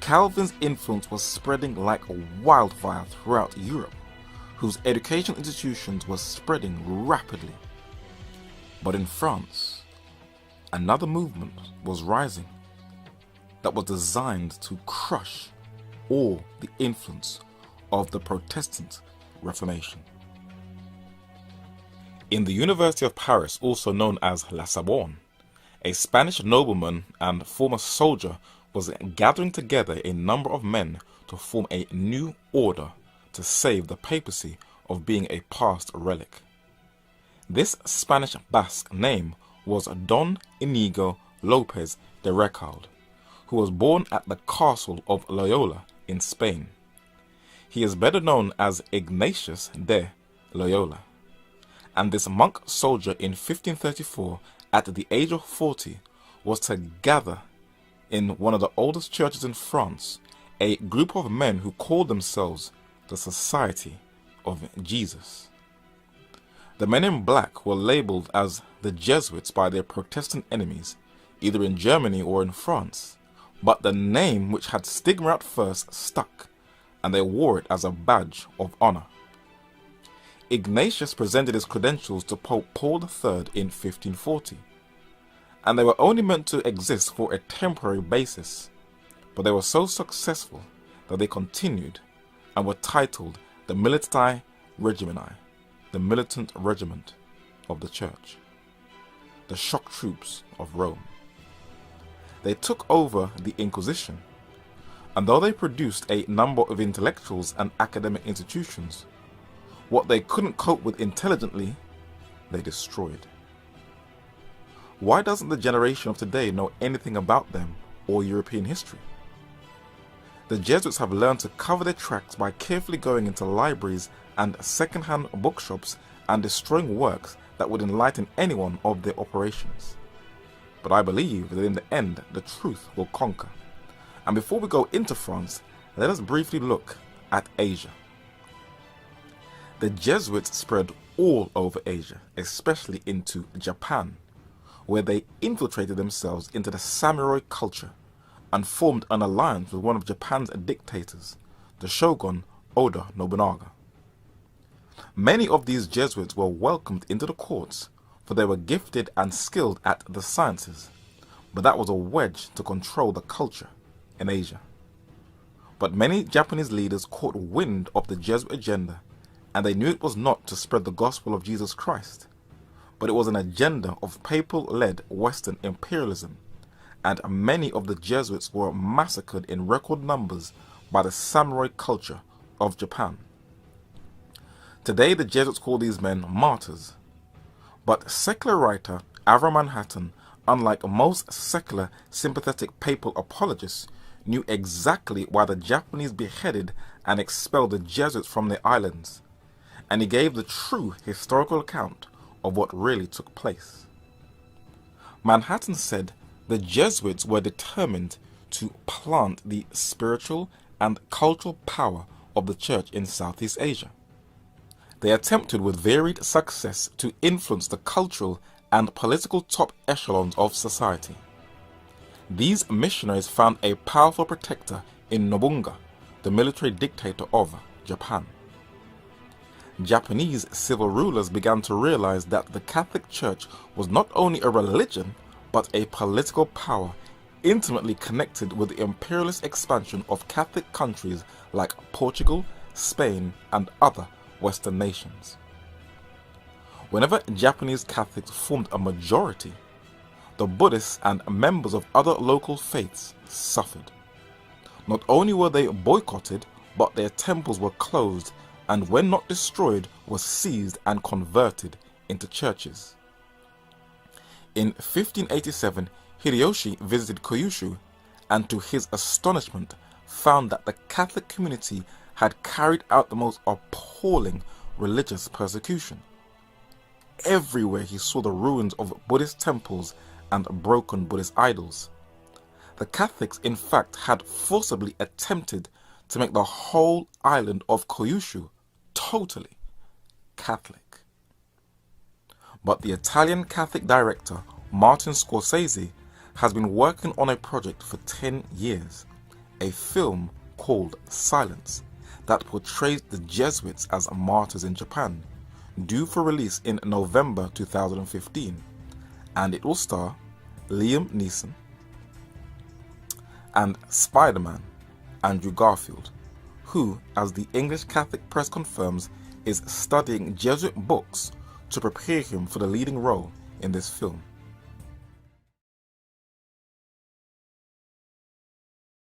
Calvin's influence was spreading like wildfire throughout Europe, whose educational institutions were spreading rapidly. But in France, another movement was rising that was designed to crush all the influence of the Protestant Reformation. In the University of Paris, also known as La Sorbonne, a Spanish nobleman and former soldier was gathering together a number of men to form a new order to save the papacy of being a past relic. This Spanish Basque name was Don Inigo Lopez de Recalde, who was born at the castle of Loyola in Spain. He is better known as Ignatius de Loyola, and this monk soldier in 1534, at the age of 40, was to gather in one of the oldest churches in France a group of men who called themselves the Society of Jesus. The men in black were labeled as the Jesuits by their Protestant enemies, either in Germany or in France, but the name, which had stigma at first, stuck, and they wore it as a badge of honor. Ignatius presented his credentials to Pope Paul III in 1540, and they were only meant to exist for a temporary basis, but they were so successful that they continued and were titled the Militari Regimini, the militant regiment of the Church, the shock troops of Rome. They took over the Inquisition, and though they produced a number of intellectuals and academic institutions, what they couldn't cope with intelligently, they destroyed. Why doesn't the generation of today know anything about them or European history? The Jesuits have learned to cover their tracks by carefully going into libraries and second-hand bookshops and destroying works that would enlighten anyone of their operations. But I believe that in the end, the truth will conquer. And before we go into France, let us briefly look at Asia. The Jesuits spread all over Asia, especially into Japan, where they infiltrated themselves into the samurai culture and formed an alliance with one of Japan's dictators, the shogun Oda Nobunaga. Many of these Jesuits were welcomed into the courts, for they were gifted and skilled at the sciences, but that was a wedge to control the culture in Asia. But many Japanese leaders caught wind of the Jesuit agenda, and they knew it was not to spread the gospel of Jesus Christ, but it was an agenda of papal-led Western imperialism, and many of the Jesuits were massacred in record numbers by the samurai culture of Japan. Today the Jesuits call these men martyrs, but secular writer Avram Manhattan, unlike most secular sympathetic papal apologists, knew exactly why the Japanese beheaded and expelled the Jesuits from their islands, and he gave the true historical account of what really took place. Manhattan said the Jesuits were determined to plant the spiritual and cultural power of the church in Southeast Asia. They attempted with varied success to influence the cultural and political top echelons of society. These missionaries found a powerful protector in Nobunaga, the military dictator of Japan. Japanese civil rulers began to realize that the Catholic Church was not only a religion, but a political power intimately connected with the imperialist expansion of Catholic countries like Portugal, Spain, and other Western nations. Whenever Japanese Catholics formed a majority, the Buddhists and members of other local faiths suffered. Not only were they boycotted, but their temples were closed, and when not destroyed, were seized and converted into churches. In 1587, Hideyoshi visited Kyushu, and to his astonishment found that the Catholic community had carried out the most appalling religious persecution. Everywhere he saw the ruins of Buddhist temples and broken Buddhist idols. The Catholics, in fact, had forcibly attempted to make the whole island of Kyushu totally Catholic. But the Italian Catholic director Martin Scorsese has been working on a project for 10 years, a film called Silence that portrays the Jesuits as martyrs in Japan, due for release in November 2015, and it will star Liam Neeson and Spider-Man Andrew Garfield, who, as the English Catholic press confirms, is studying Jesuit books to prepare him for the leading role in this film.